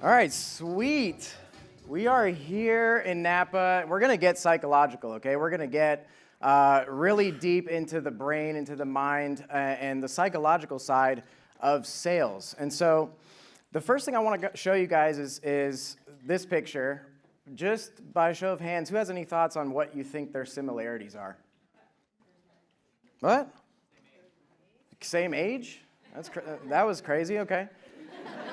All right, sweet. We are here in Napa. We're going to get psychological, okay? We're going to get really deep into the brain, into the mind, and the psychological side of sales. And so the first thing I want to show you guys is this picture. Just by a show of hands, who has any thoughts on what you think their similarities are? What? Same age? That was crazy, okay.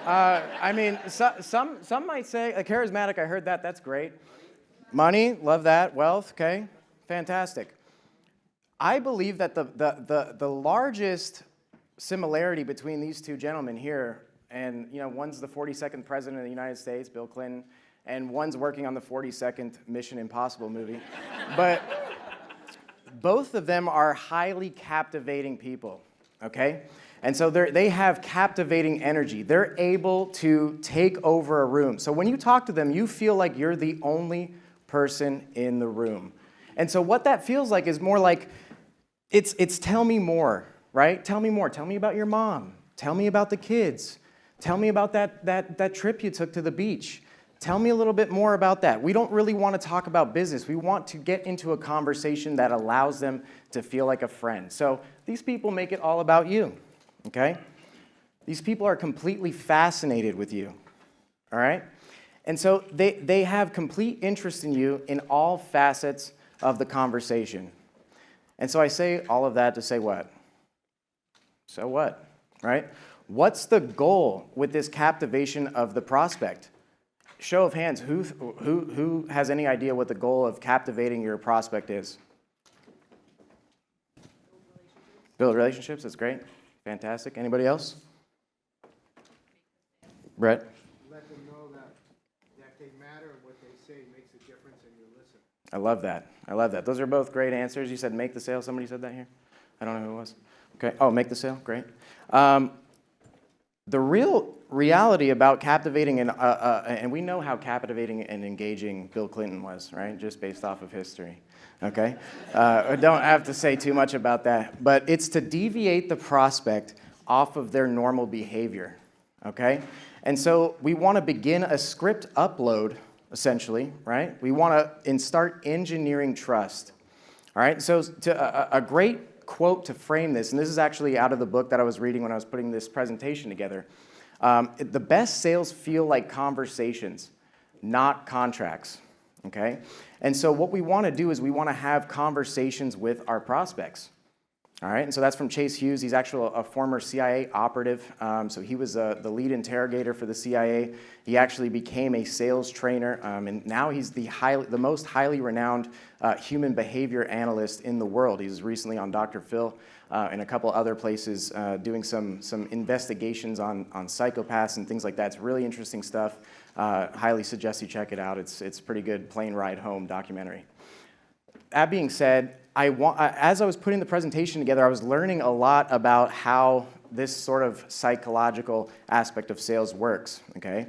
I mean, some might say, charismatic, I heard that, that's great. Money, love that. Wealth, okay, fantastic. I believe that the largest similarity between these two gentlemen here, and one's the 42nd president of the United States, Bill Clinton, and one's working on the 42nd Mission Impossible movie. But both of them are highly captivating people, okay? And so they have captivating energy. They're able to take over a room. So when you talk to them, you feel like you're the only person in the room. And so what that feels like is more like, it's tell me more, right? Tell me more. Tell me about your mom. Tell me about the kids. Tell me about that trip you took to the beach. Tell me a little bit more about that. We don't really want to talk about business. We want to get into a conversation that allows them to feel like a friend. So these people make it all about you, okay? These people are completely fascinated with you, all right? And so they have complete interest in you in all facets of the conversation. And so I say all of that to say what? So what, right? What's the goal with this captivation of the prospect? Show of hands, who has any idea what the goal of captivating your prospect is? Build relationships, that's great. Fantastic. Anybody else? Brett? Let them know that they matter and what they say makes a difference and you listen. I love that. I love that. Those are both great answers. You said make the sale. Somebody said that here? I don't know who it was. Okay. Oh, make the sale. Great. The real reality about captivating, and we know how captivating and engaging Bill Clinton was, right? Just based off of history, okay? I don't have to say too much about that. But it's to deviate the prospect off of their normal behavior, okay? And so we want to begin a script upload, essentially, right? We want to start engineering trust, all right? So a great quote to frame this, and this is actually out of the book that I was reading when I was putting this presentation together. The best sales feel like conversations, not contracts, okay? And so what we want to do is we want to have conversations with our prospects, all right? And so that's from Chase Hughes. He's actually a former CIA operative. So he was the lead interrogator for the CIA. He actually became a sales trainer, and now he's the most highly renowned human behavior analyst in the world. He was recently on Dr. Phil and a couple other places doing some investigations on psychopaths and things like that. It's really interesting stuff. Highly suggest you check it out. It's pretty good plane ride home documentary. That being said, as I was putting the presentation together, I was learning a lot about how this sort of psychological aspect of sales works, okay?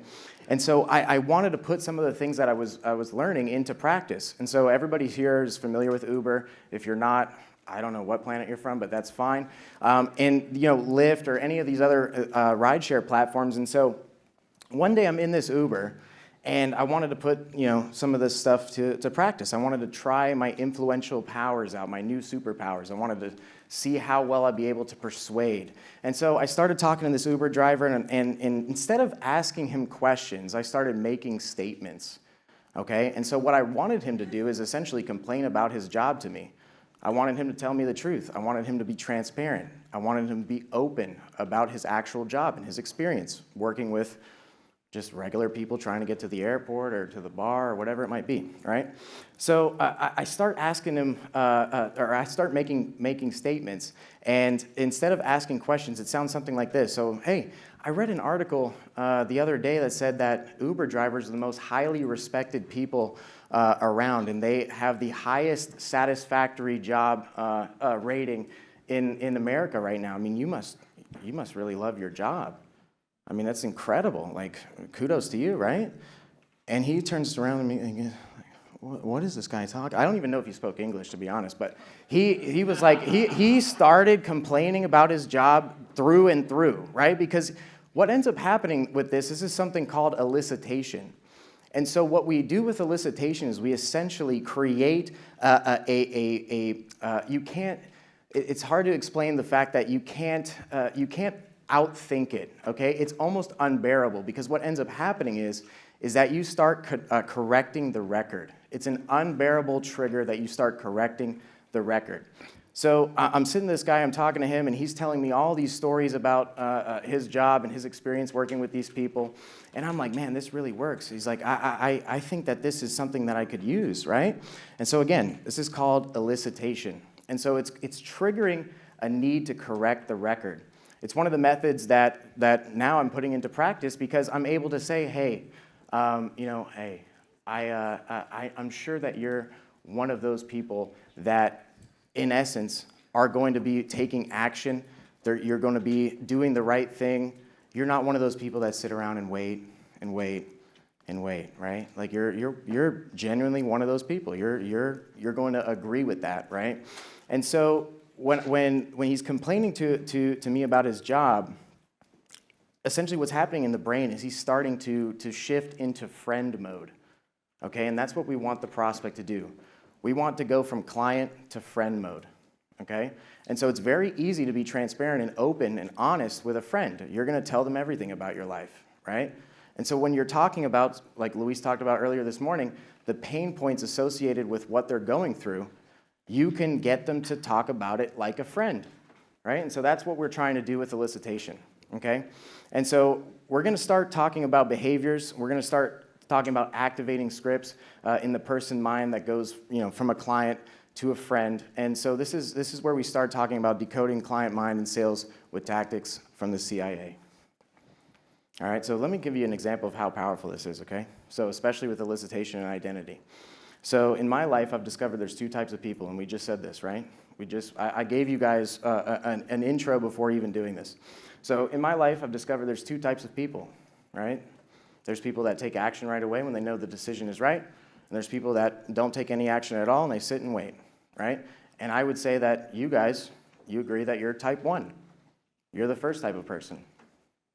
And so I wanted to put some of the things that I was learning into practice. And so everybody here is familiar with Uber. If you're not, I don't know what planet you're from, but that's fine. And Lyft or any of these other rideshare platforms. And so one day I'm in this Uber, and I wanted to put, some of this stuff to practice. I wanted to try my influential powers out, my new superpowers. I wanted to see how well I'd be able to persuade. And so I started talking to this Uber driver, and instead of asking him questions, I started making statements, okay? And so what I wanted him to do is essentially complain about his job to me. I wanted him to tell me the truth. I wanted him to be transparent. I wanted him to be open about his actual job and his experience working with just regular people trying to get to the airport or to the bar or whatever it might be, right? So I start asking him, or I start making statements, and instead of asking questions, it sounds something like this. So, hey, I read an article the other day that said that Uber drivers are the most highly respected people around, and they have the highest satisfactory job rating in America right now. I mean, you must really love your job. I mean, that's incredible. Like, kudos to you, right? And he turns around to me and goes, what is this guy talking? I don't even know if he spoke English, to be honest, but he was like, he started complaining about his job through and through, right? Because what ends up happening with this is something called elicitation. And so what we do with elicitation is we essentially create you can't, it's hard to explain the fact that you can't outthink it, okay? It's almost unbearable because what ends up happening is that you start correcting the record. It's an unbearable trigger that you start correcting the record. So I'm sitting this guy, I'm talking to him, and he's telling me all these stories about his job and his experience working with these people. And I'm like, man, this really works. He's like, I think that this is something that I could use, right? And so again, this is called elicitation. And so it's triggering a need to correct the record. It's one of the methods that now I'm putting into practice because I'm able to say, hey, hey, I'm sure that you're one of those people that, in essence, are going to be taking action. You're going to be doing the right thing. You're not one of those people that sit around and wait and wait and wait, right? Like you're genuinely one of those people. You're going to agree with that, right? And so when he's complaining to me about his job, essentially what's happening in the brain is he's starting to shift into friend mode, okay? And that's what we want the prospect to do. We want to go from client to friend mode, okay? And so it's very easy to be transparent and open and honest with a friend. You're going to tell them everything about your life, right? And so when you're talking about, like Luis talked about earlier this morning, the pain points associated with what they're going through, you can get them to talk about it like a friend, right? And so that's what we're trying to do with elicitation, okay? And so we're going to start talking about behaviors. We're going to start talking about activating scripts in the person mind that goes, from a client to a friend. And so this is where we start talking about decoding client mind and sales with tactics from the CIA. All right, so let me give you an example of how powerful this is, okay? So especially with elicitation and identity. So in my life, I've discovered there's two types of people, and we just said this, right? I gave you guys an intro before even doing this. So in my life, I've discovered there's two types of people, right? There's people that take action right away when they know the decision is right, and there's people that don't take any action at all, and they sit and wait, right? And I would say that you guys, you agree that you're type 1. You're the first type of person.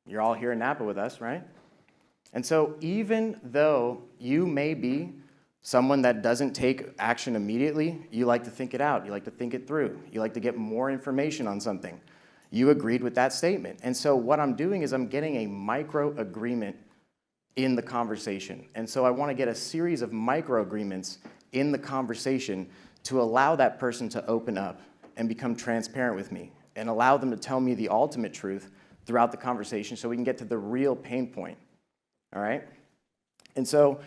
You're all here in Napa with us, right? And so even though you may be someone that doesn't take action immediately, you like to think it out. You like to think it through. You like to get more information on something. You agreed with that statement. And so what I'm doing is I'm getting a micro agreement in the conversation. And so I want to get a series of micro agreements in the conversation to allow that person to open up and become transparent with me and allow them to tell me the ultimate truth throughout the conversation so we can get to the real pain point, all right? And so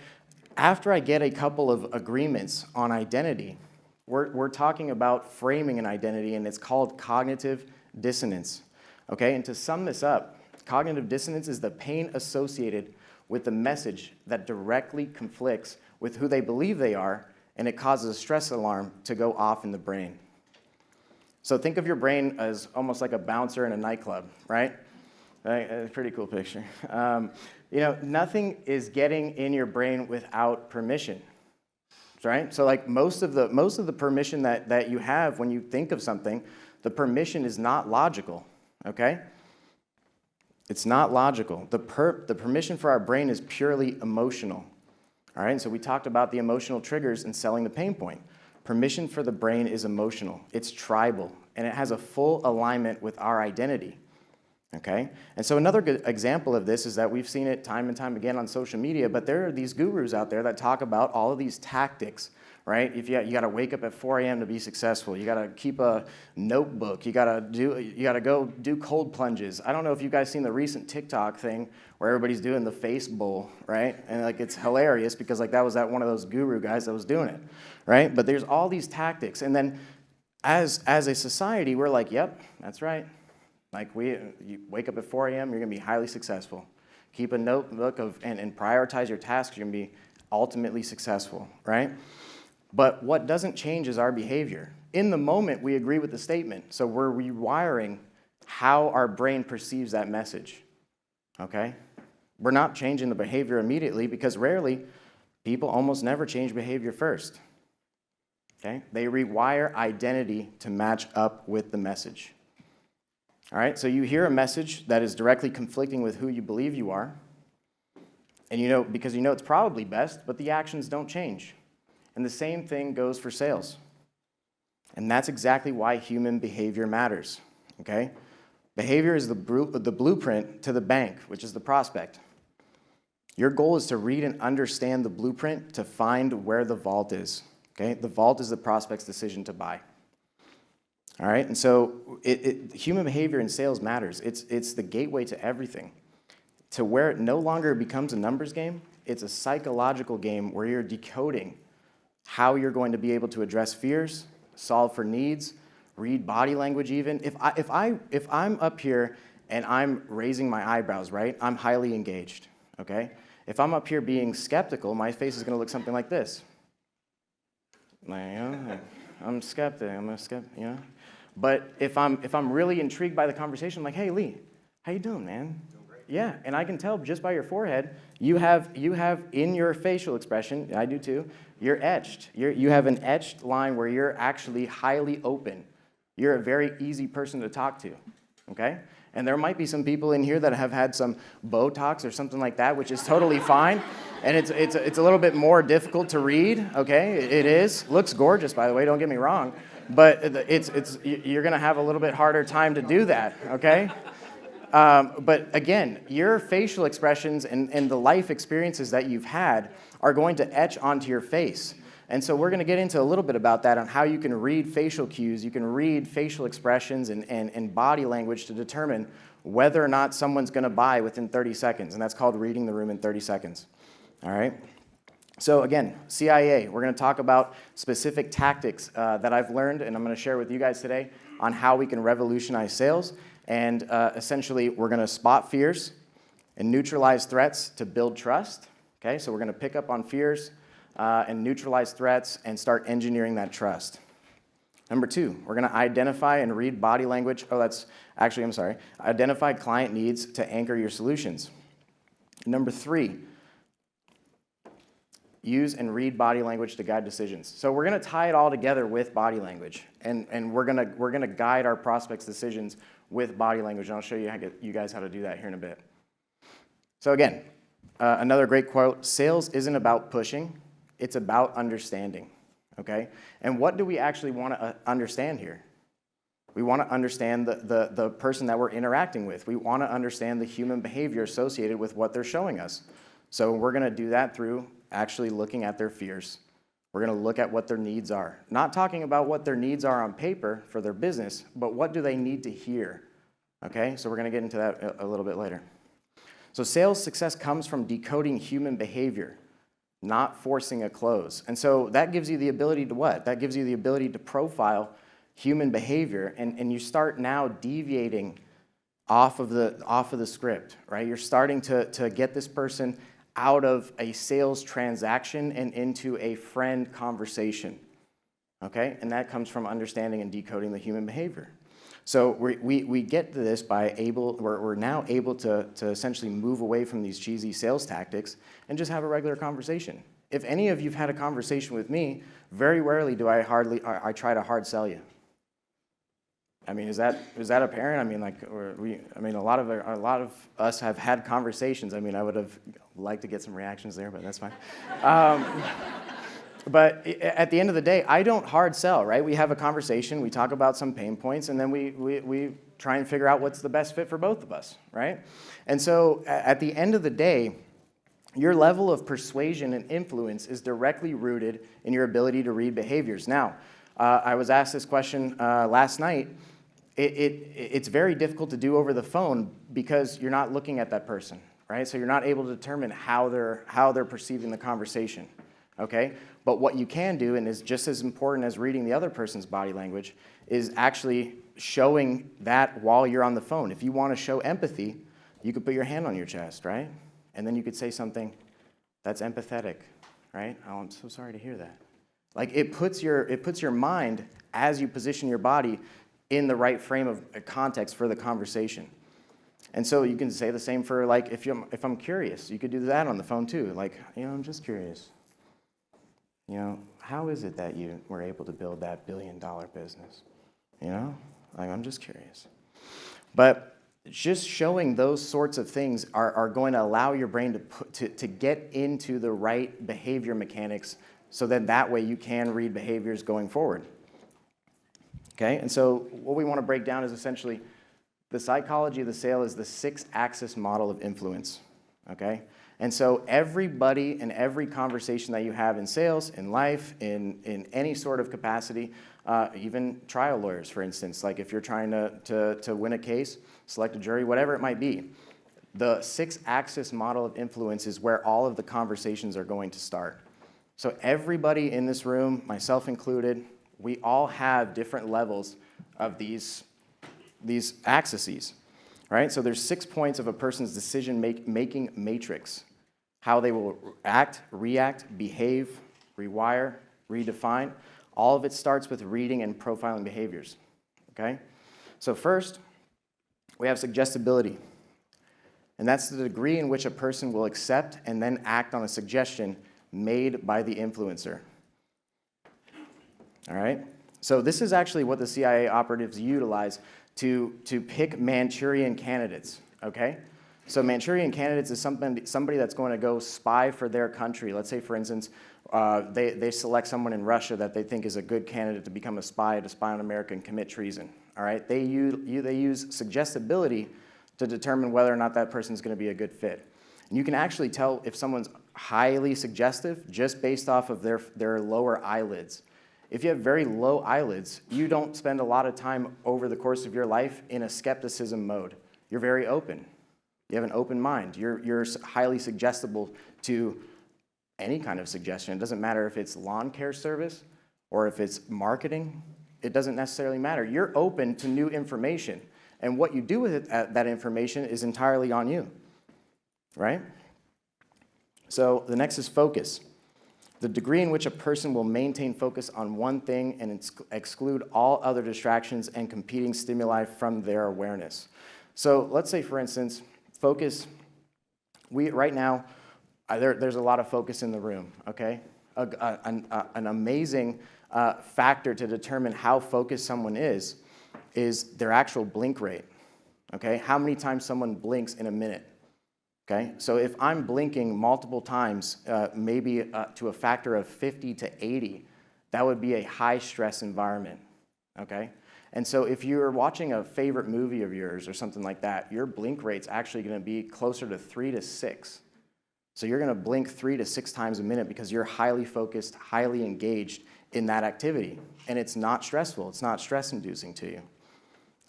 after I get a couple of agreements on identity, we're talking about framing an identity, and it's called cognitive dissonance, okay? And to sum this up, cognitive dissonance is the pain associated with the message that directly conflicts with who they believe they are, and it causes a stress alarm to go off in the brain. So think of your brain as almost like a bouncer in a nightclub, right? A pretty cool picture. Nothing is getting in your brain without permission, right? So like most of the permission that you have when you think of something, the permission is not logical, okay? It's not logical. The permission for our brain is purely emotional, all right? And so we talked about the emotional triggers and selling the pain point. Permission for the brain is emotional. It's tribal, and it has a full alignment with our identity, okay? And so another good example of this is that we've seen it time and time again on social media, but there are these gurus out there that talk about all of these tactics, right? If you got to wake up at 4 a.m. to be successful. You got to keep a notebook. You got to go do cold plunges. I don't know if you guys seen the recent TikTok thing where everybody's doing the face bowl, right? And like it's hilarious because like that was one of those guru guys that was doing it, right? But there's all these tactics, and then as a society, we're like, yep, that's right. Like you wake up at 4 a.m., you're gonna be highly successful. Keep a notebook and prioritize your tasks. You're gonna be ultimately successful, right? But what doesn't change is our behavior. In the moment, we agree with the statement. So we're rewiring how our brain perceives that message, okay? We're not changing the behavior immediately because rarely, people almost never change behavior first, okay? They rewire identity to match up with the message, All right, so you hear a message that is directly conflicting with who you believe you are, and you know, because you know it's probably best, but the actions don't change. And the same thing goes for sales. And that's exactly why human behavior matters, okay? Behavior is the blueprint to the bank, which is the prospect. Your goal is to read and understand the blueprint to find where the vault is, okay? The vault is the prospect's decision to buy. All right, and so human behavior in sales matters. It's the gateway to everything. To where it no longer becomes a numbers game, it's a psychological game where you're decoding how you're going to be able to address fears, solve for needs, read body language even. If I'm up here and I'm raising my eyebrows, right, I'm highly engaged, okay? If I'm up here being skeptical, my face is going to look something like this. I'm skeptic, you know? But if I'm really intrigued by the conversation, I'm like, hey, Lee, how you doing, man? Doing great. Yeah, and I can tell just by your forehead, you have in your facial expression, I do too, you're etched. You have an etched line where you're actually highly open. You're a very easy person to talk to, okay? And there might be some people in here that have had some Botox or something like that, which is totally fine. And it's a little bit more difficult to read, okay? It is. Looks gorgeous, by the way, don't get me wrong. But you're going to have a little bit harder time to do that, okay? But again, your facial expressions and the life experiences that you've had are going to etch onto your face. And so we're going to get into a little bit about that on how you can read facial cues, you can read facial expressions and body language to determine whether or not someone's going to buy within 30 seconds. And that's called reading the room in 30 seconds. All right? So again, CIA, we're going to talk about specific tactics that I've learned, and I'm going to share with you guys today on how we can revolutionize sales. And essentially, we're going to spot fears and neutralize threats to build trust. Okay, so we're going to pick up on fears and neutralize threats and start engineering that trust. Number 2, we're going to identify and read body language. Identify client needs to anchor your solutions. Number 3, use and read body language to guide decisions. So we're going to tie it all together with body language, and we're going to guide our prospects' decisions with body language. And I'll show you guys how to do that here in a bit. So again, another great quote: "Sales isn't about pushing; it's about understanding." Okay, and what do we actually want to understand here? We want to understand the person that we're interacting with. We want to understand the human behavior associated with what they're showing us. So we're going to do that through actually looking at their fears. We're going to look at what their needs are. Not talking about what their needs are on paper for their business, but what do they need to hear? Okay, so we're going to get into that a little bit later. So sales success comes from decoding human behavior, not forcing a close. And so that gives you the ability to what? That gives you the ability to profile human behavior, and you start now deviating off of the script, right? You're starting to get this person out of a sales transaction and into a friend conversation, okay? And that comes from understanding and decoding the human behavior. So we get to this by we're now able to essentially move away from these cheesy sales tactics and just have a regular conversation. If any of you've had a conversation with me, very rarely do I try to hard sell you. I mean, is that apparent? I mean, a lot of us have had conversations. I mean, I would have liked to get some reactions there, but that's fine. But at the end of the day, I don't hard sell, right? We have a conversation, we talk about some pain points, and then we try and figure out what's the best fit for both of us, right? And so at the end of the day, your level of persuasion and influence is directly rooted in your ability to read behaviors. Now, I was asked this question last night. It's very difficult to do over the phone because you're not looking at that person, right? So you're not able to determine how they're perceiving the conversation, okay? But what you can do, and is just as important as reading the other person's body language, is actually showing that while you're on the phone. If you want to show empathy, you could put your hand on your chest, right? And then you could say something that's empathetic, right? Oh, I'm so sorry to hear that. Like it puts your mind, as you position your body, in the right frame of context for the conversation. And so you can say the same for, like, if I'm curious, you could do that on the phone too. Like, I'm just curious. How is it that you were able to build that $1 billion business? Like, I'm just curious. But just showing those sorts of things are going to allow your brain to get into the right behavior mechanics so that way you can read behaviors going forward. Okay, and so what we want to break down is essentially the psychology of the sale is the 6-axis model of influence. Okay, and so everybody in every conversation that you have in sales, in life, in any sort of capacity, even trial lawyers, for instance, like if you're trying to win a case, select a jury, whatever it might be, the 6-axis model of influence is where all of the conversations are going to start. So everybody in this room, myself included, we all have different levels of these axes, right? So there's 6 points of a person's decision-making matrix. How they will act, react, behave, rewire, redefine. All of it starts with reading and profiling behaviors, okay? So first, we have suggestibility. And that's the degree in which a person will accept and then act on a suggestion made by the influencer. All right? So this is actually what the CIA operatives utilize to pick Manchurian candidates, okay? So Manchurian candidates is somebody that's going to go spy for their country. Let's say, for instance, they select someone in Russia that they think is a good candidate to become a spy, to spy on America and commit treason, all right? They use suggestibility to determine whether or not that person's going to be a good fit. And you can actually tell if someone's highly suggestive just based off of their lower eyelids. If you have very low eyelids, you don't spend a lot of time over the course of your life in a skepticism mode. You're very open. You have an open mind. You're highly suggestible to any kind of suggestion. It doesn't matter if it's lawn care service or if it's marketing. It doesn't necessarily matter. You're open to new information. And what you do with that information is entirely on you, right? So the next is focus. The degree in which a person will maintain focus on one thing and exclude all other distractions and competing stimuli from their awareness. So let's say, for instance, focus, right now, there's a lot of focus in the room, okay? An amazing factor to determine how focused someone is their actual blink rate, okay? How many times someone blinks in a minute, okay? So if I'm blinking multiple times, maybe to a factor of 50 to 80, that would be a high-stress environment, okay? And so if you're watching a favorite movie of yours or something like that, your blink rate's actually going to be closer to 3 to 6. So you're going to blink 3 to 6 times a minute because you're highly focused, highly engaged in that activity. And it's not stressful. It's not stress-inducing to you.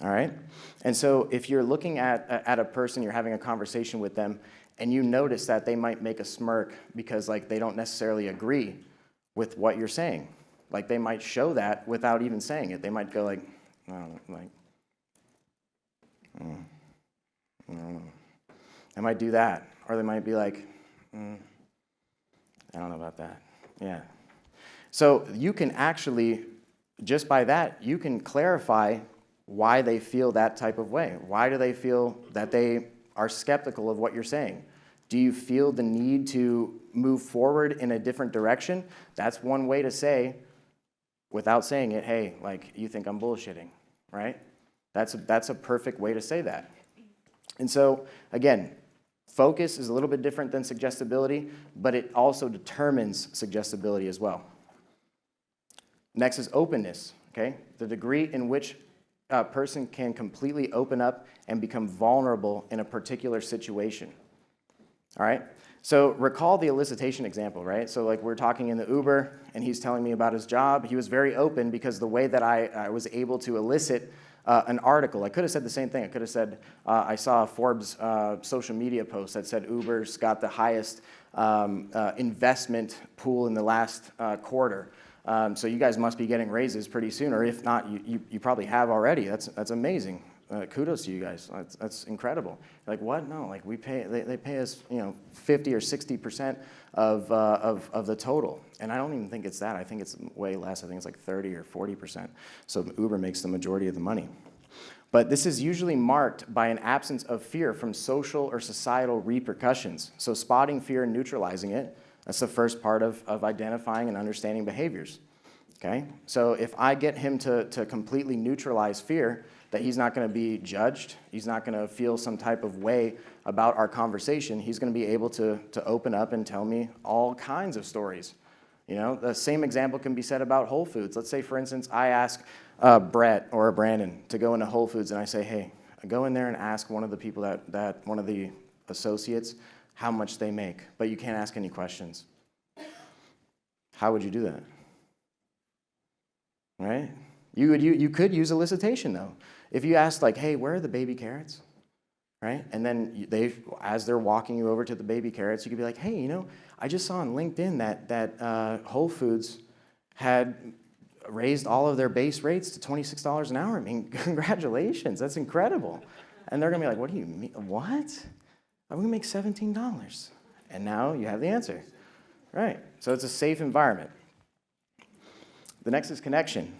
All right? And so if you're looking at a person, you're having a conversation with them, and you notice that they might make a smirk because like they don't necessarily agree with what you're saying. Like they might show that without even saying it. They might go like, I don't know, like, I don't know. They might do that. Or they might be like, I don't know about that. Yeah. So you can actually, just by that, you can clarify why they feel that type of way. Why do they feel that they are skeptical of what you're saying? Do you feel the need to move forward in a different direction? That's one way to say, without saying it, hey, like, you think I'm bullshitting, right? That's a perfect way to say that. And so, again, focus is a little bit different than suggestibility, but it also determines suggestibility as well. Next is openness, okay? The degree in which a person can completely open up and become vulnerable in a particular situation, all right? So recall the elicitation example, right? So like we're talking in the Uber, and he's telling me about his job. He was very open because the way that I was able to elicit an article, I could have said the same thing. I could have said, I saw a Forbes social media post that said Uber's got the highest investment pool in the last quarter. So you guys must be getting raises pretty soon, or if not, you probably have already. That's amazing. Kudos to you guys. That's incredible. Like what? No, like we pay. They pay us, 50 or 60% of the total, and I don't even think it's that. I think it's way less. I think it's like 30 or 40%. So Uber makes the majority of the money. But this is usually marked by an absence of fear from social or societal repercussions. So spotting fear and neutralizing it, that's the first part of identifying and understanding behaviors. Okay? So if I get him to completely neutralize fear, that he's not going to be judged, he's not going to feel some type of way about our conversation, he's going to be able to open up and tell me all kinds of stories. You know, the same example can be said about Whole Foods. Let's say, for instance, I ask Brett or Brandon to go into Whole Foods, and I say, hey, go in there and ask one of the people that one of the associates how much they make, but you can't ask any questions. How would you do that? Right? You could use elicitation, though. If you asked, like, hey, where are the baby carrots? Right? And then as they're walking you over to the baby carrots, you could be like, hey, you know, I just saw on LinkedIn that Whole Foods had raised all of their base rates to $26 an hour. I mean, congratulations, that's incredible. And they're going to be like, what do you mean? What? I'm going to make $17. And now you have the answer. Right. So it's a safe environment. The next is connection.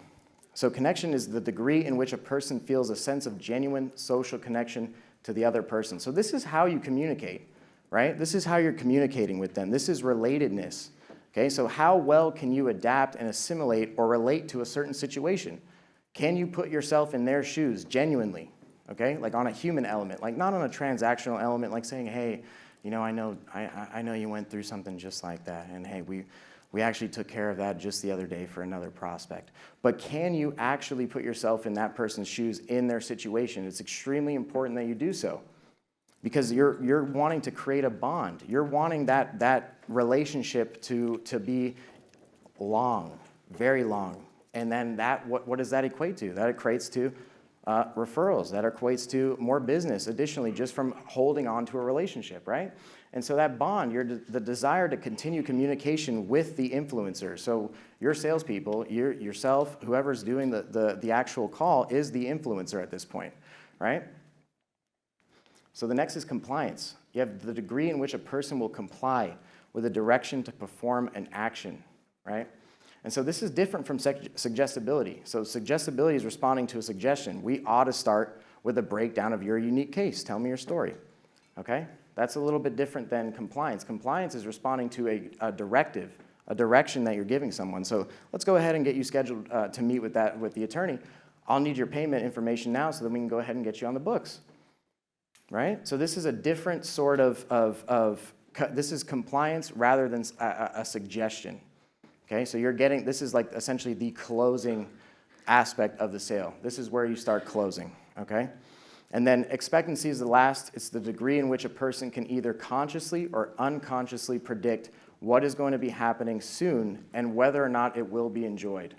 So connection is the degree in which a person feels a sense of genuine social connection to the other person. So this is how you communicate, right? This is how you're communicating with them. This is relatedness. Okay, so how well can you adapt and assimilate or relate to a certain situation? Can you put yourself in their shoes genuinely? Okay, like on a human element, like not on a transactional element, like saying, hey, you know, I know you went through something just like that, and hey, we actually took care of that just the other day for another prospect. But can you actually put yourself in that person's shoes in their situation? It's extremely important that you do so, because you're wanting to create a bond. You're wanting that relationship to be long, very long. And then what does that equate to? That equates to referrals. That equates to more business, additionally, just from holding on to a relationship, right? And so that bond, the desire to continue communication with the influencer. So your salespeople, yourself, whoever's doing the actual call is the influencer at this point, right? So the next is compliance. You have the degree in which a person will comply with a direction to perform an action, right? And so this is different from suggestibility. So suggestibility is responding to a suggestion. We ought to start with a breakdown of your unique case. Tell me your story, okay? That's a little bit different than compliance. Compliance is responding to a directive, a direction that you're giving someone. So let's go ahead and get you scheduled to meet with the attorney. I'll need your payment information now so that we can go ahead and get you on the books, right? So this is a different sort this is compliance rather than a suggestion. Okay, so this is like essentially the closing aspect of the sale. This is where you start closing, okay? And then expectancy is the last. It's the degree in which a person can either consciously or unconsciously predict what is going to be happening soon and whether or not it will be enjoyed.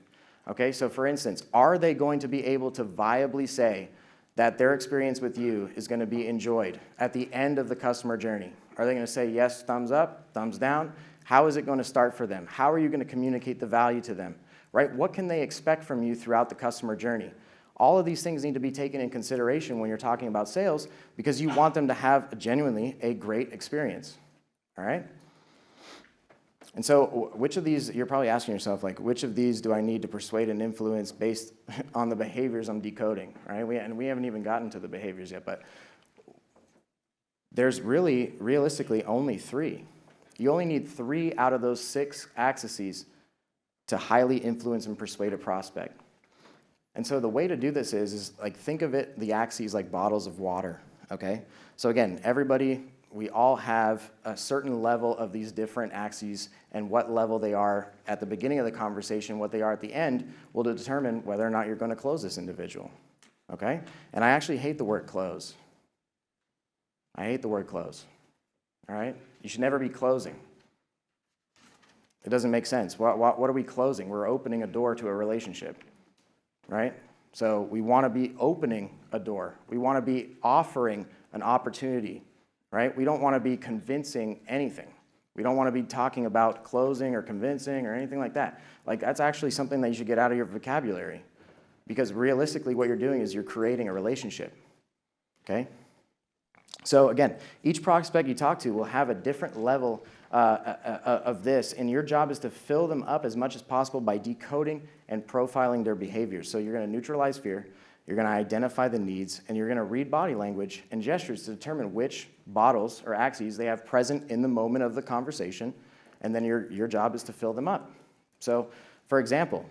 Okay, so for instance, are they going to be able to viably say that their experience with you is going to be enjoyed at the end of the customer journey? Are they going to say yes, thumbs up, thumbs down? How is it going to start for them? How are you going to communicate the value to them, right? What can they expect from you throughout the customer journey? All of these things need to be taken in consideration when you're talking about sales because you want them to have genuinely a great experience, all right? And so which of these, you're probably asking yourself, like, which of these do I need to persuade and influence based on the behaviors I'm decoding, right? And we haven't even gotten to the behaviors yet, but there's really, realistically, only 3. You only need 3 out of those 6 axes to highly influence and persuade a prospect. And so the way to do this is like, think of the axes like bottles of water, okay? So again, we all have a certain level of these different axes, and what level they are at the beginning of the conversation, what they are at the end, will determine whether or not you're going to close this individual, okay? And I actually hate the word close. I hate the word close, all right? You should never be closing. It doesn't make sense. What are we closing? We're opening a door to a relationship, right? So we want to be opening a door. We want to be offering an opportunity, right? We don't want to be convincing anything. We don't want to be talking about closing or convincing or anything like that. Like, that's actually something that you should get out of your vocabulary, because realistically what you're doing is you're creating a relationship, okay? So again, each prospect you talk to will have a different level of this, and your job is to fill them up as much as possible by decoding and profiling their behaviors. So you're going to neutralize fear, you're going to identify the needs, and you're going to read body language and gestures to determine which bottles or axes they have present in the moment of the conversation, and then your job is to fill them up. So, for example,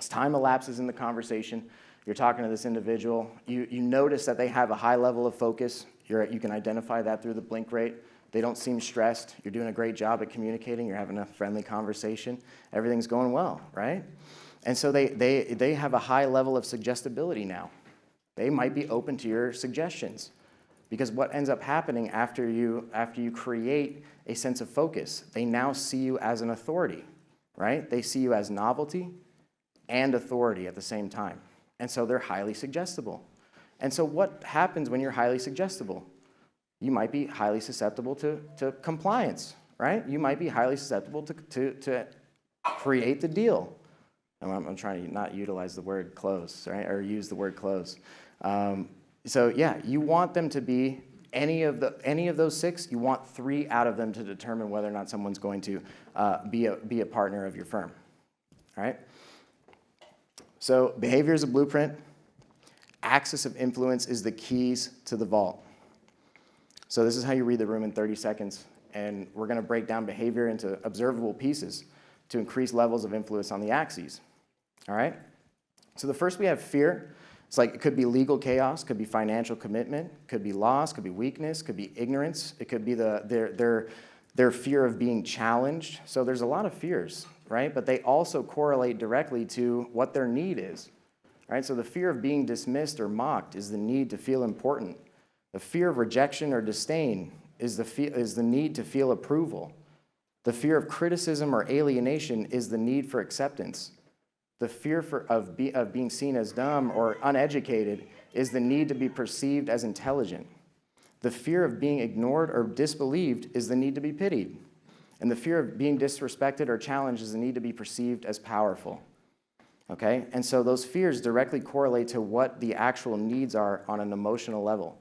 As time elapses in the conversation, you're talking to this individual, you notice that they have a high level of focus. You can identify that through the blink rate. They don't seem stressed. You're doing a great job at communicating. You're having a friendly conversation. Everything's going well, right? And so they have a high level of suggestibility now. They might be open to your suggestions. Because what ends up happening after you create a sense of focus, they now see you as an authority, right? They see you as novelty and authority at the same time. And so they're highly suggestible. And so what happens when you're highly suggestible? You might be highly susceptible to compliance, right? You might be highly susceptible to create the deal. I'm trying to not utilize the word close, right? Or use the word close. So yeah, you want them to be any of those 6. You want 3 out of them to determine whether or not someone's going to be a partner of your firm. All right. So behavior is a blueprint. Axis of influence is the keys to the vault. So this is how you read the room in 30 seconds, and we're going to break down behavior into observable pieces to increase levels of influence on the axes. All right. So the first we have fear. It's like it could be legal chaos, could be financial commitment, could be loss, could be weakness, could be ignorance. It could be their fear of being challenged. So there's a lot of fears, right? But they also correlate directly to what their need is, right? So the fear of being dismissed or mocked is the need to feel important. The fear of rejection or disdain is the need to feel approval. The fear of criticism or alienation is the need for acceptance. The fear of being seen as dumb or uneducated is the need to be perceived as intelligent. The fear of being ignored or disbelieved is the need to be pitied. And the fear of being disrespected or challenged is the need to be perceived as powerful. Okay? And so those fears directly correlate to what the actual needs are on an emotional level.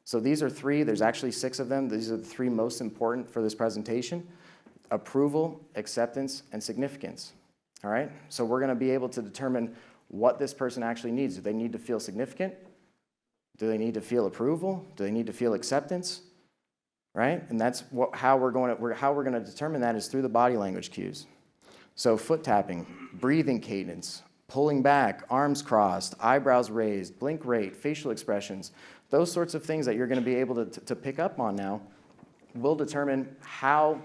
So these are 3. There's actually 6 of them. These are the 3 most important for this presentation: approval, acceptance, and significance. All right? So we're going to be able to determine what this person actually needs. Do they need to feel significant? Do they need to feel approval? Do they need to feel acceptance? Right? And that's how we're going to determine that is through the body language cues. So foot tapping, breathing cadence, pulling back, arms crossed, eyebrows raised, blink rate, facial expressions, those sorts of things that you're going to be able to pick up on now will determine how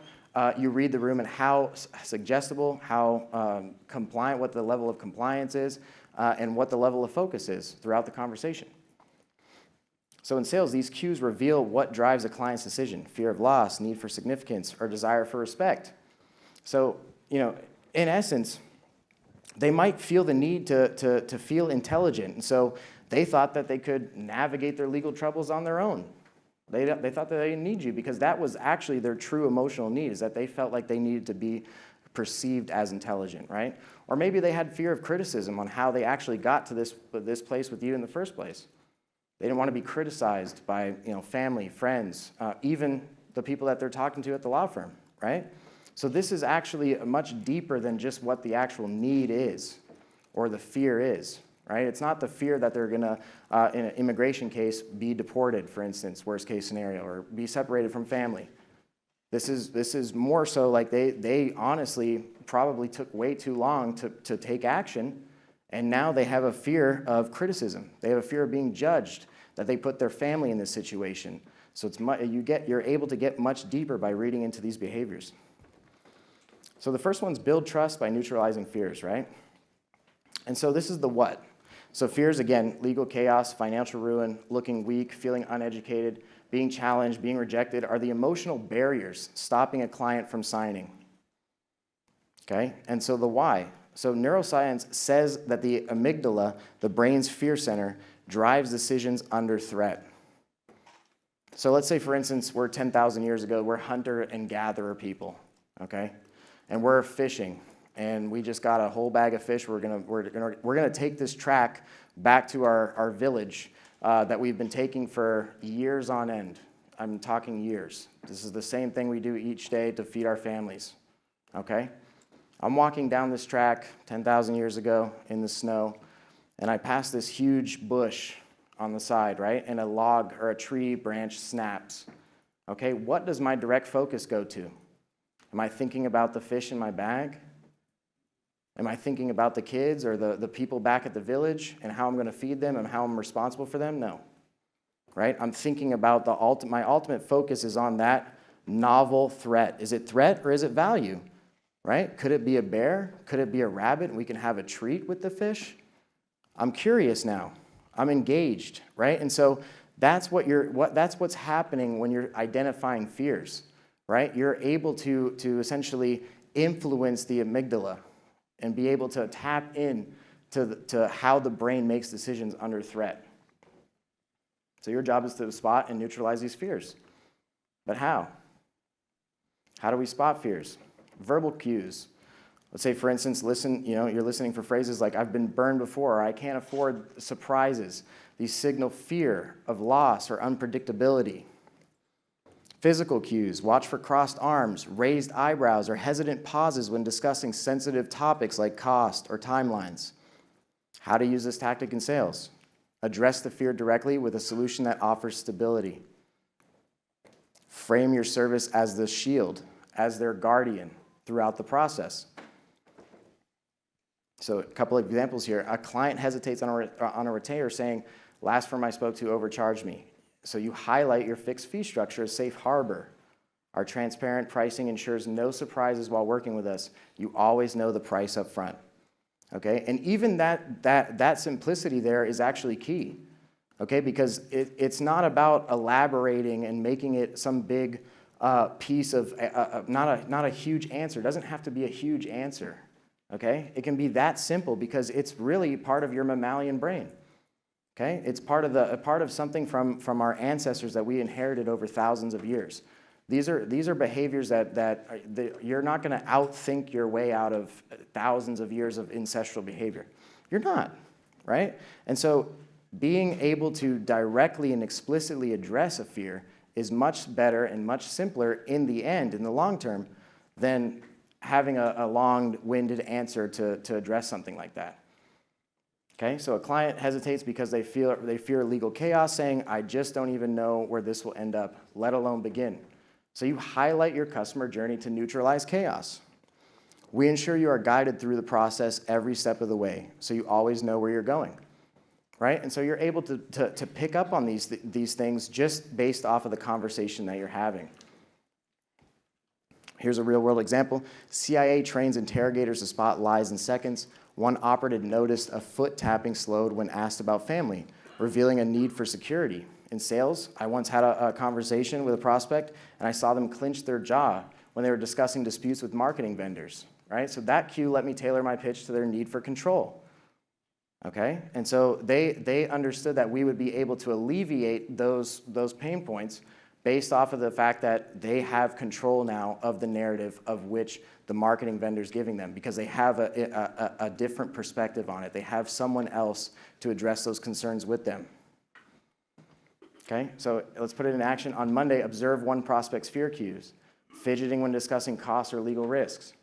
you read the room and how suggestible, how compliant, what the level of compliance is, and what the level of focus is throughout the conversation. So in sales, these cues reveal what drives a client's decision: fear of loss, need for significance, or desire for respect. So, in essence, they might feel the need to feel intelligent, and so they thought that they could navigate their legal troubles on their own. They thought that they didn't need you because that was actually their true emotional need, is that they felt like they needed to be perceived as intelligent, right? Or maybe they had fear of criticism on how they actually got to this place with you in the first place. They didn't want to be criticized by family, friends, even the people that they're talking to at the law firm, right? So this is actually much deeper than just what the actual need is or the fear is. Right? It's not the fear that they're going to, in an immigration case, be deported, for instance, worst case scenario, or be separated from family. This is more so like they honestly probably took way too long to take action, and now they have a fear of criticism. They have a fear of being judged, that they put their family in this situation. So you're able to get much deeper by reading into these behaviors. So the first one's build trust by neutralizing fears, right? And so this is the what. So fears, again, legal chaos, financial ruin, looking weak, feeling uneducated, being challenged, being rejected, are the emotional barriers stopping a client from signing. Okay? And so the why. So neuroscience says that the amygdala, the brain's fear center, drives decisions under threat. So let's say, for instance, we're 10,000 years ago, we're hunter and gatherer people, okay? And we're fishing. And we just got a whole bag of fish. We're gonna take this track back to our village that we've been taking for years on end. I'm talking years. This is the same thing we do each day to feed our families. Okay? I'm walking down this track 10,000 years ago in the snow, and I pass this huge bush on the side, right? And a log or a tree branch snaps. Okay? What does my direct focus go to? Am I thinking about the fish in my bag? Am I thinking about the kids or the people back at the village and how I'm going to feed them and how I'm responsible for them? No. Right? I'm thinking about my ultimate focus is on that novel threat. Is it threat or is it value? Right? Could it be a bear? Could it be a rabbit and we can have a treat with the fish? I'm curious now. I'm engaged, right? And so that's what's happening when you're identifying fears, right? You're able to essentially influence the amygdala and be able to tap in to how the brain makes decisions under threat. So your job is to spot and neutralize these fears. But how? How do we spot fears? Verbal cues. Let's say, for instance, you're listening for phrases like, I've been burned before, or I can't afford surprises. These signal fear of loss or unpredictability. Physical cues. Watch for crossed arms, raised eyebrows, or hesitant pauses when discussing sensitive topics like cost or timelines. How to use this tactic in sales. Address the fear directly with a solution that offers stability. Frame your service as the shield, as their guardian throughout the process. So a couple of examples here. A client hesitates on a retainer saying, last firm I spoke to overcharged me. So you highlight your fixed fee structure as safe harbor. Our transparent pricing ensures no surprises while working with us. You always know the price up front. Okay? And even that simplicity there is actually key. Okay? Because it's not about elaborating and making it some big piece of, not a huge answer. It doesn't have to be a huge answer. Okay? It can be that simple because it's really part of your mammalian brain. Okay? It's part of something from our ancestors that we inherited over thousands of years. These are behaviors that you're not going to outthink your way out of thousands of years of ancestral behavior. You're not, right? And so being able to directly and explicitly address a fear is much better and much simpler in the end, in the long term, than having a long-winded answer to address something like that. Okay, so a client hesitates because they fear legal chaos, saying, I just don't even know where this will end up, let alone begin. So you highlight your customer journey to neutralize chaos. We ensure you are guided through the process every step of the way, so you always know where you're going, right? And so you're able to pick up on these things just based off of the conversation that you're having. Here's a real-world example. CIA trains interrogators to spot lies in seconds. One operative noticed a foot tapping slowed when asked about family, revealing a need for security. In sales, I once had a conversation with a prospect, and I saw them clench their jaw when they were discussing disputes with marketing vendors, right? So that cue let me tailor my pitch to their need for control, okay? And so they understood that we would be able to alleviate those pain points based off of the fact that they have control now of the narrative of which the marketing vendor is giving them because they have a different perspective on it. They have someone else to address those concerns with them. Okay, so let's put it in action. On Monday, observe one prospect's fear cues, fidgeting when discussing costs or legal risks.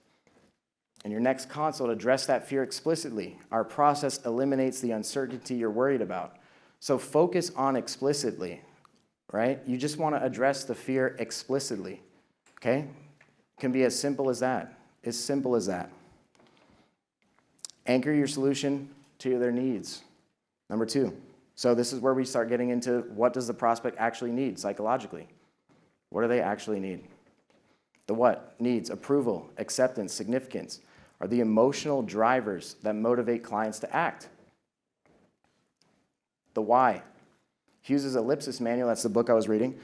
In your next consult, address that fear explicitly. Our process eliminates the uncertainty you're worried about. So focus on explicitly, right? You just want to address the fear explicitly, okay? It can be as simple as that, as simple as that. Anchor your solution to their needs. Number 2. So this is where we start getting into what does the prospect actually need psychologically? What do they actually need? The what? Needs approval, acceptance, significance are the emotional drivers that motivate clients to act. The why. Hughes' Ellipsis Manual, that's the book I was reading,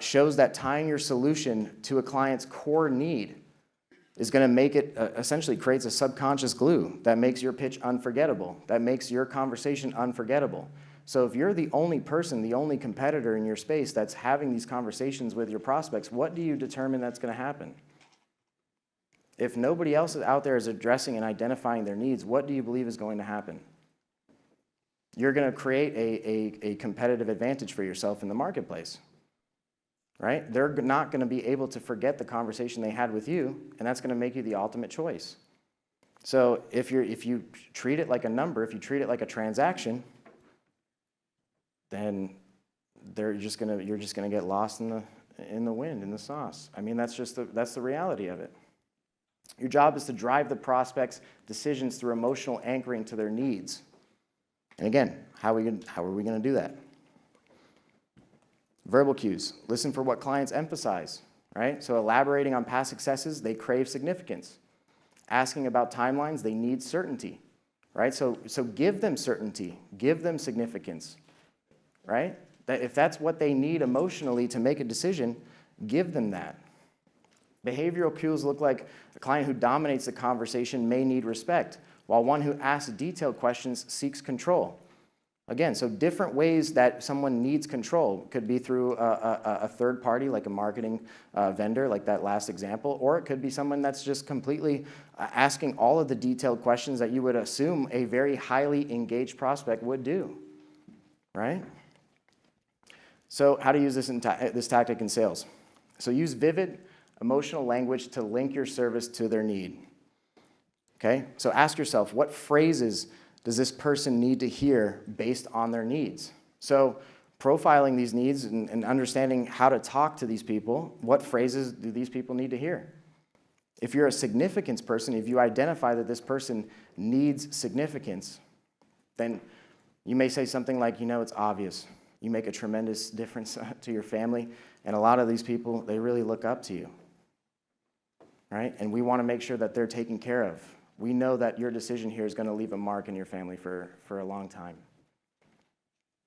shows that tying your solution to a client's core need is going to make it, essentially creates a subconscious glue that makes your pitch unforgettable, that makes your conversation unforgettable. So if you're the only person, the only competitor in your space that's having these conversations with your prospects, what do you determine that's going to happen? If nobody else out there is addressing and identifying their needs, what do you believe is going to happen? You're going to create a competitive advantage for yourself in the marketplace, right? They're not going to be able to forget the conversation they had with you, and that's going to make you the ultimate choice. So if you treat it like a number, if you treat it like a transaction, then you're just gonna get lost in the wind, in the sauce. I mean, that's the reality of it. Your job is to drive the prospect's decisions through emotional anchoring to their needs. And again, how are we going to do that? Verbal cues. Listen for what clients emphasize, right? So elaborating on past successes, they crave significance. Asking about timelines, they need certainty, right? So give them certainty. Give them significance, right? That if that's what they need emotionally to make a decision, give them that. Behavioral cues look like a client who dominates the conversation may need respect, while one who asks detailed questions seeks control. Again, so different ways that someone needs control could be through a third party, like a marketing vendor, like that last example, or it could be someone that's just completely asking all of the detailed questions that you would assume a very highly engaged prospect would do, right? So how to use this tactic in sales. So use vivid, emotional language to link your service to their need. Okay? So ask yourself, what phrases does this person need to hear based on their needs? So profiling these needs and understanding how to talk to these people, what phrases do these people need to hear? If you're a significance person, if you identify that this person needs significance, then you may say something like, it's obvious. You make a tremendous difference to your family, and a lot of these people, they really look up to you, right? And we want to make sure that they're taken care of. We know that your decision here is going to leave a mark in your family for a long time.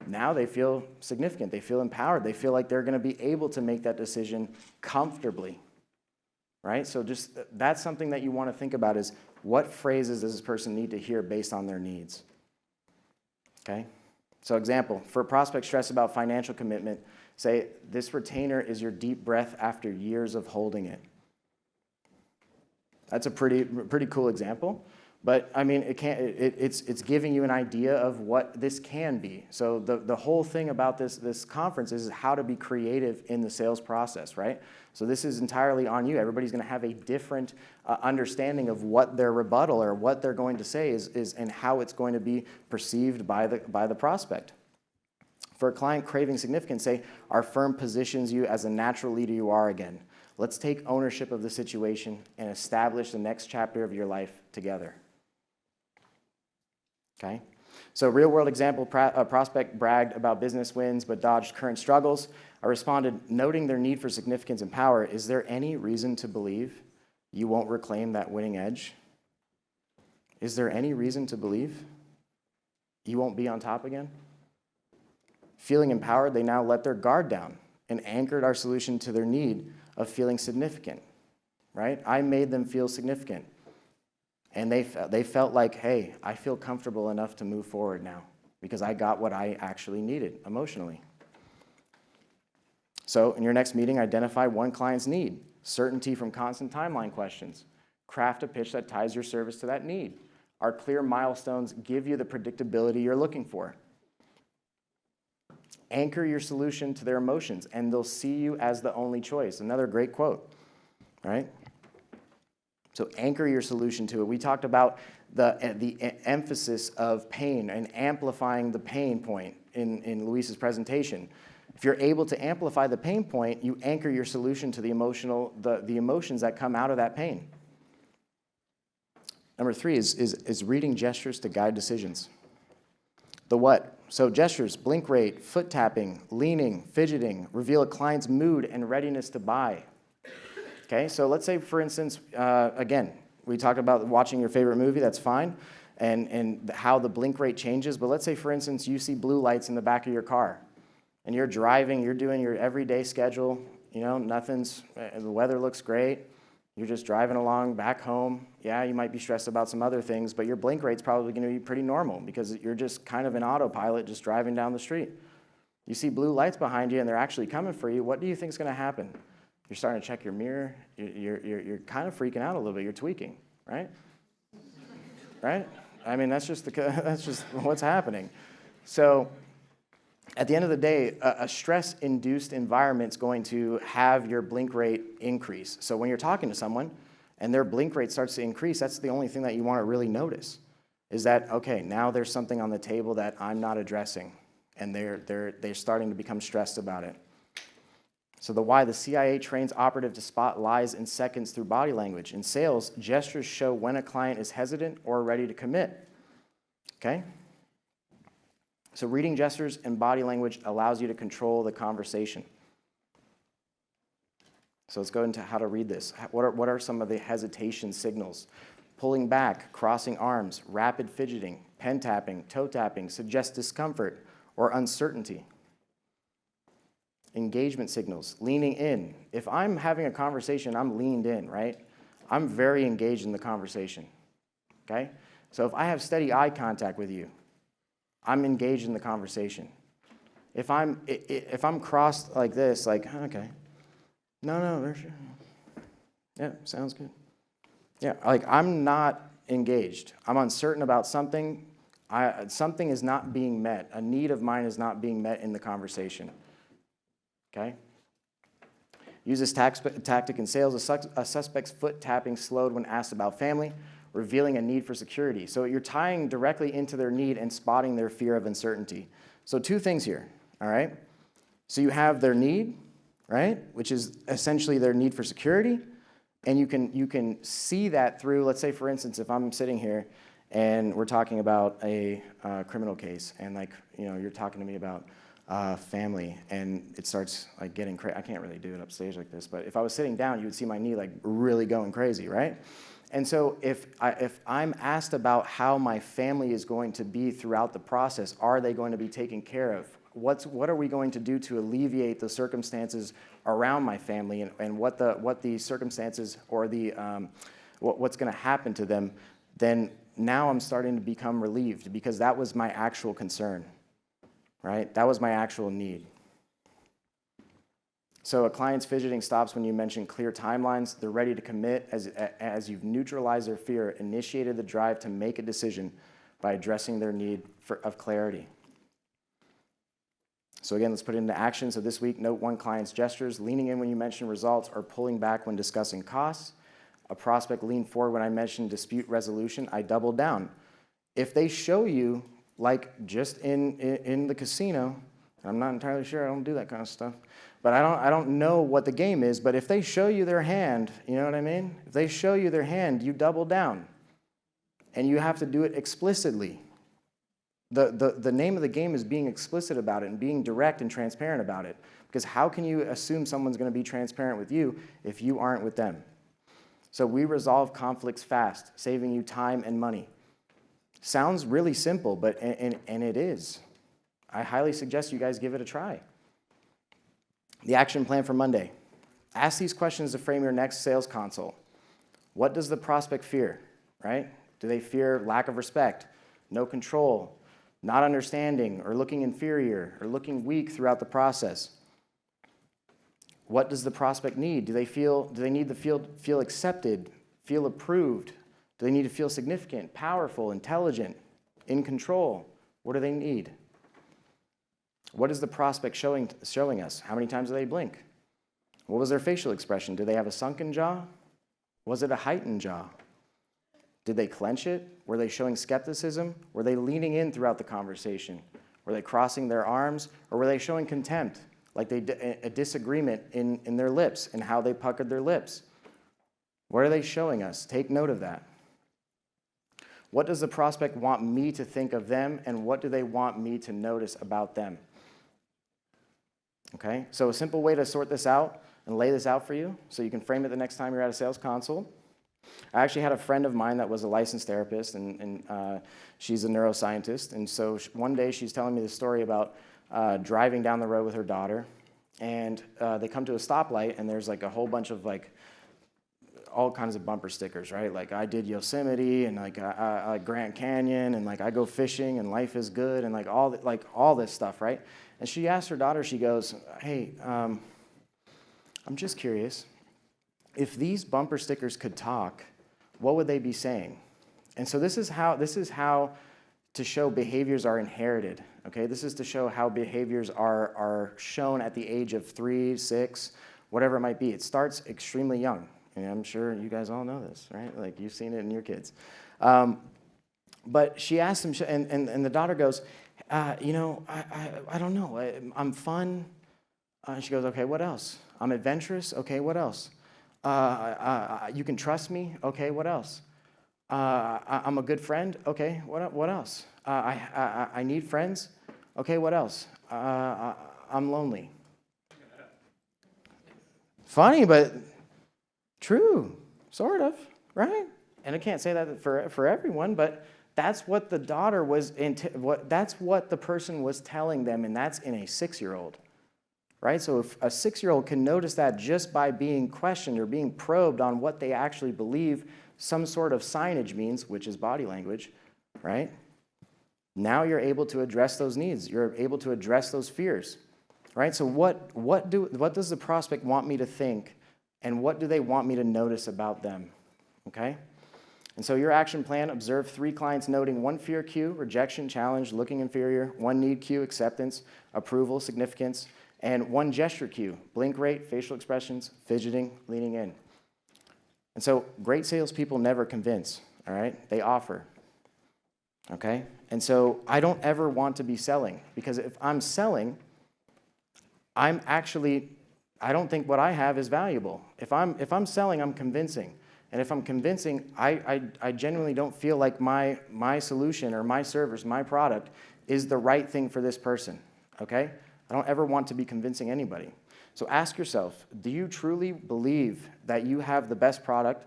Now they feel significant. They feel empowered. They feel like they're going to be able to make that decision comfortably, right? So just that's something that you want to think about is what phrases does this person need to hear based on their needs, okay? So example, for a prospect stressed about financial commitment, say, this retainer is your deep breath after years of holding it. That's a pretty cool example, but I mean, it's giving you an idea of what this can be. So the whole thing about this conference is how to be creative in the sales process, right? So this is entirely on you. Everybody's going to have a different understanding of what their rebuttal or what they're going to say is and how it's going to be perceived by the prospect. For a client craving significance, say, our firm positions you as a natural leader you are again. Let's take ownership of the situation and establish the next chapter of your life together. Okay? So real-world example, a prospect bragged about business wins but dodged current struggles. I responded, noting their need for significance and power, is there any reason to believe you won't reclaim that winning edge? Is there any reason to believe you won't be on top again? Feeling empowered, they now let their guard down and anchored our solution to their need of feeling significant, right? I made them feel significant. And they felt like, hey, I feel comfortable enough to move forward now because I got what I actually needed emotionally. So in your next meeting, identify one client's need. Certainty from constant timeline questions. Craft a pitch that ties your service to that need. Our clear milestones give you the predictability you're looking for. Anchor your solution to their emotions, and they'll see you as the only choice. Another great quote, right? So anchor your solution to it. We talked about the emphasis of pain and amplifying the pain point in Luis's presentation. If you're able to amplify the pain point, you anchor your solution to the emotions that come out of that pain. Number 3 is reading gestures to guide decisions. The what? So gestures, blink rate, foot tapping, leaning, fidgeting, reveal a client's mood and readiness to buy. Okay, so let's say, for instance, again, we talked about watching your favorite movie, that's fine, and how the blink rate changes, but let's say, for instance, you see blue lights in the back of your car, and you're driving, you're doing your everyday schedule, the weather looks great, you're just driving along back home. Yeah, you might be stressed about some other things, but your blink rate's probably going to be pretty normal because you're just kind of in autopilot just driving down the street. You see blue lights behind you and they're actually coming for you. What do you think is going to happen? You're starting to check your mirror. You're kind of freaking out a little bit. You're tweaking, right? Right? I mean, that's just what's happening. So at the end of the day, a stress-induced environment is going to have your blink rate increase. So when you're talking to someone and their blink rate starts to increase, that's the only thing that you want to really notice is that, okay, now there's something on the table that I'm not addressing, and they're starting to become stressed about it. So the why, the CIA trains operative to spot lies in seconds through body language. In sales, gestures show when a client is hesitant or ready to commit. Okay? So reading gestures and body language allows you to control the conversation. So let's go into how to read this. What are some of the hesitation signals? Pulling back, crossing arms, rapid fidgeting, pen tapping, toe tapping suggest discomfort or uncertainty. Engagement signals, leaning in. If I'm having a conversation, I'm leaned in, right? I'm very engaged in the conversation, okay? So if I have steady eye contact with you, I'm engaged in the conversation. If I'm crossed like this, like, okay, no, yeah, sounds good. Yeah, like I'm not engaged. I'm uncertain about something. Something is not being met. A need of mine is not being met in the conversation. Okay? Use this tactic in sales. A suspect's foot tapping slowed when asked about family, revealing a need for security. So you're tying directly into their need and spotting their fear of uncertainty. So two things here, all right? So you have their need, right, which is essentially their need for security, and you can see that through, let's say, for instance, if I'm sitting here and we're talking about a criminal case, and like, you're talking to me about family, and it starts like getting crazy. I can't really do it upstage like this, but if I was sitting down, you would see my knee like really going crazy, right? And so if I'm asked about how my family is going to be throughout the process, are they going to be taken care of? What are we going to do to alleviate the circumstances around my family, and what the circumstances or the what's going to happen to them? Then now I'm starting to become relieved, because that was my actual concern, right? That was my actual need. So a client's fidgeting stops when you mention clear timelines. They're ready to commit as you've neutralized their fear, initiated the drive to make a decision by addressing their need of clarity. So again, let's put it into action. So this week, note one client's gestures: leaning in when you mention results, or pulling back when discussing costs. A prospect leaned forward when I mentioned dispute resolution. I doubled down. If they show you, like just in the casino, I'm not entirely sure, I don't do that kind of stuff, but I don't know what the game is, but if they show you their hand, you know what I mean? If they show you their hand, you double down. And you have to do it explicitly. The name of the game is being explicit about it and being direct and transparent about it. Because how can you assume someone's going to be transparent with you if you aren't with them? So we resolve conflicts fast, saving you time and money. Sounds really simple, but and it is. I highly suggest you guys give it a try. The action plan for Monday. Ask these questions to frame your next sales consult. What does the prospect fear, right? Do they fear lack of respect, no control, not understanding, or looking inferior, or looking weak throughout the process? What does the prospect need? Do they need to feel accepted, feel approved? Do they need to feel significant, powerful, intelligent, in control? What do they need? What is the prospect showing us? How many times do they blink? What was their facial expression? Do they have a sunken jaw? Was it a heightened jaw? Did they clench it? Were they showing skepticism? Were they leaning in throughout the conversation? Were they crossing their arms? Or were they showing contempt, like a disagreement in their lips and how they puckered their lips? What are they showing us? Take note of that. What does the prospect want me to think of them, and what do they want me to notice about them? Okay, so a simple way to sort this out and lay this out for you so you can frame it the next time you're at a sales consult. I actually had a friend of mine that was a licensed therapist, and she's a neuroscientist. And so one day she's telling me the story about driving down the road with her daughter, and they come to a stoplight, and there's like a whole bunch of like all kinds of bumper stickers, right? Like I did Yosemite, and like I Grand Canyon, and like I go fishing, and life is good, and like all this stuff, right? And she asked her daughter, she goes, "Hey, I'm just curious. If these bumper stickers could talk, what would they be saying?" And so this is how to show behaviors are inherited. Okay, this is to show how behaviors are shown at the age of 3, 6, whatever it might be. It starts extremely young. And I'm sure you guys all know this, right? Like you've seen it in your kids. But she asked him, and the daughter goes, I don't know. I'm fun. She goes, okay, what else? I'm adventurous. Okay, what else? You can trust me. Okay, what else? I'm a good friend. Okay, what else? I need friends. Okay, what else? I'm lonely. Funny, but true, sort of, right? And I can't say that for everyone, but that's what the daughter was, that's what the person was telling them, and that's in a 6-year-old, right? So if a 6-year-old can notice that just by being questioned or being probed on what they actually believe some sort of signage means, which is body language, right? Now you're able to address those needs. You're able to address those fears, right? So what does the prospect want me to think, and what do they want me to notice about them, okay? And so your action plan, observe 3 clients noting 1 fear cue, rejection, challenge, looking inferior, 1 need cue, acceptance, approval, significance, and 1 gesture cue, blink rate, facial expressions, fidgeting, leaning in. And so great salespeople never convince, all right? They offer, okay? And so I don't ever want to be selling, because if I'm selling, I don't think what I have is valuable. If I'm selling, I'm convincing. And if I'm convincing, I genuinely don't feel like my solution or my service, my product, is the right thing for this person, okay? I don't ever want to be convincing anybody. So ask yourself, do you truly believe that you have the best product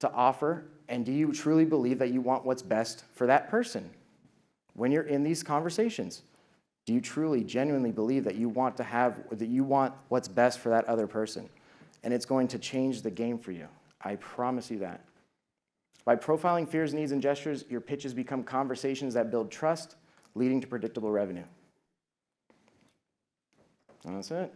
to offer, and do you truly believe that you want what's best for that person? When you're in these conversations, do you truly, genuinely believe that you want what's best for that other person? And it's going to change the game for you. I promise you that. By profiling fears, needs, and gestures, your pitches become conversations that build trust, leading to predictable revenue. And that's it.